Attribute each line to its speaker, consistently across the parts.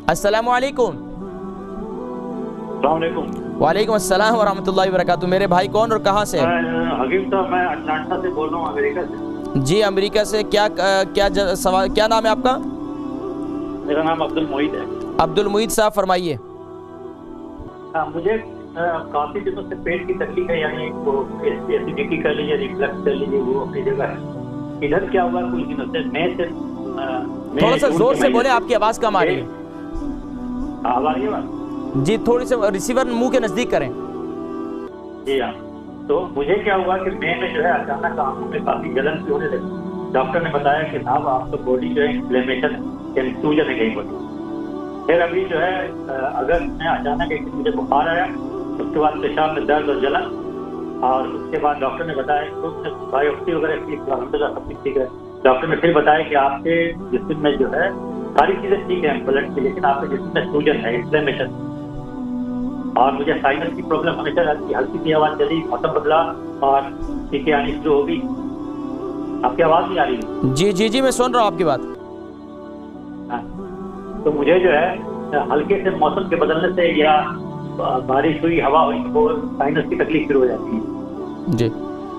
Speaker 1: अस्सलामु अलैकुम।
Speaker 2: अस्सलाम वालेकुम।
Speaker 1: वालेकुम अस्सलाम वरहमतुल्लाहि वबरकातुहू। मेरे भाई कौन और कहाँ से?
Speaker 2: हकीम साहब, मैं अटलांटा से बोल रहा हूँ, अमेरिका से।
Speaker 1: जी अमेरिका से। सवाल क्या नाम है आपका?
Speaker 2: मेरा नाम अब्दुल मोईद है।
Speaker 1: अब्दुल मोईद साहब फरमाइए।
Speaker 2: मुझे काफ़ी दिनों से पेट की तकलीफ है, यानी वो एसिडिटी कर लीजिए, रिफ्लक्स कर लीजिए, वो अपनी जगह है। इधर क्या हुआ कुछ दिनों से,
Speaker 1: थोड़ा सा जोर से बोले, आपकी आवाज़ कम आ रही है।
Speaker 2: आवाज़ आ रही है
Speaker 1: जी, थोड़ी से रिसीवर मुंह के नज़दीक करें।
Speaker 2: जी हाँ। तो मुझे क्या हुआ कि मैं जो है अचानक आंखों में काफ़ी जलन सी होने लगी। डॉक्टर ने बताया कि साहब आपका बॉडी जो है इन्फ्लेमेशन यानी सूजन है कहीं बॉडी। फिर अभी जो है अगर मैं अचानक एक दिन मुझे बुखार आया, उसके बाद पेशाब में दर्द और जलन, और उसके बाद डॉक्टर ने बताया कि बायोप्सी वगैरह की सब कुछ ठीक है। डॉक्टर ने फिर बताया कि आपके जिस्म में जो है सारी चीज़ें ठीक है ब्लड की, लेकिन आपके जिस्म में सूजन है, इन्फ्लेमेशन। और मुझे साइनस की प्रॉब्लम हमेशा रहती है, हल्की सी आवाज़ चली, मौसम बदला और चीखें आनी शुरू हो गई। आपकी आवाज़ नहीं आ रही?
Speaker 1: जी जी जी, मैं सुन रहा हूँ आपकी बात।
Speaker 2: हाँ, तो मुझे जो है हल्के से मौसम के बदलने से या बारिश हुई, हवा हुई, तो साइनस की तकलीफ शुरू हो जाती है
Speaker 1: जी।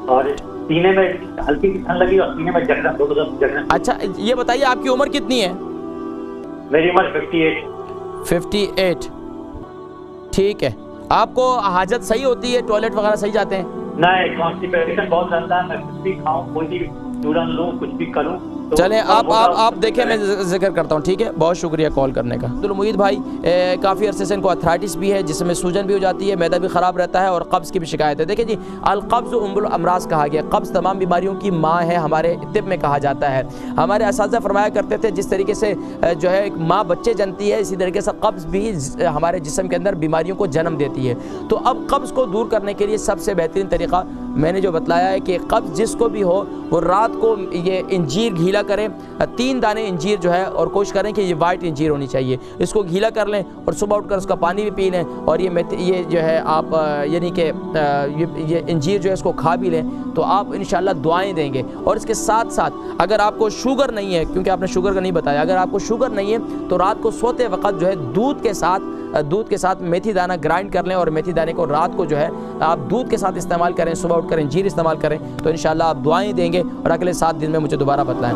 Speaker 2: और सीने में हल्की सी ठंड लगी और सीने में जकड़न, दोनों तरफ जकड़न।
Speaker 1: अच्छा ये बताइए, आपकी उम्र कितनी है?
Speaker 2: मेरी उम्र 58।
Speaker 1: 58। ठीक है। आपको हाजत सही होती है, टॉयलेट वगैरह सही जाते हैं?
Speaker 2: नहीं, कॉन्स्टिपेशन बहुत ज्यादा है। मैं कुछ भी खाऊं, कोई भी चूरन लूं, कुछ भी करूं तो
Speaker 1: चलें आप देखें, मैं जिक्र करता हूँ, ठीक है। बहुत शुक्रिया कॉल करने का। अब्दुल मोईद भाई काफ़ी अरसे से इनको अर्थराइटिस भी है, जिसमें सूजन भी हो जाती है, मैदा भी ख़राब रहता है और कब्ज़ की भी शिकायत है। देखिए जी, अलक़ब्ज़ उम्मुल अमराज़ कहा गया। कब्ज़ तमाम बीमारियों की माँ है, हमारे तिब में कहा जाता है। हमारे असातिज़ा फरमाया करते थे, जिस तरीके से जो है एक माँ बच्चे जनती है, इसी तरीके से कब्ज़ भी हमारे जिस्म के अंदर बीमारियों को जन्म देती है। तो अब कब्ज़ को दूर करने के लिए सबसे बेहतरीन तरीक़ा मैंने जो बतलाया है कि कब्ज़ जिसको भी हो वो रात को ये इंजीर घीला करें, 3 दाने इंजीर जो है, और कोशिश करें कि ये वाइट इंजीर होनी चाहिए, इसको घीला कर लें और सुबह उठकर उसका पानी भी पी लें। और ये जो है आप यानी कि ये इंजीर जो है इसको खा भी लें, तो आप इंशाल्लाह दुआएं देंगे। और इसके साथ साथ अगर आपको शुगर नहीं है, क्योंकि आपने शुगर का नहीं बताया, अगर आपको शुगर नहीं है तो रात को सोते वक्त जो है दूध के साथ मेथी दाना ग्राइंड कर लें, और मेथी दाने को रात को जो है आप दूध के साथ इस्तेमाल करें, सुबह उठकर इंजीर इस्तेमाल करें, तो इंशाल्लाह आप दुआएं देंगे और अगले 7 दिन में मुझे दोबारा बतलाएं।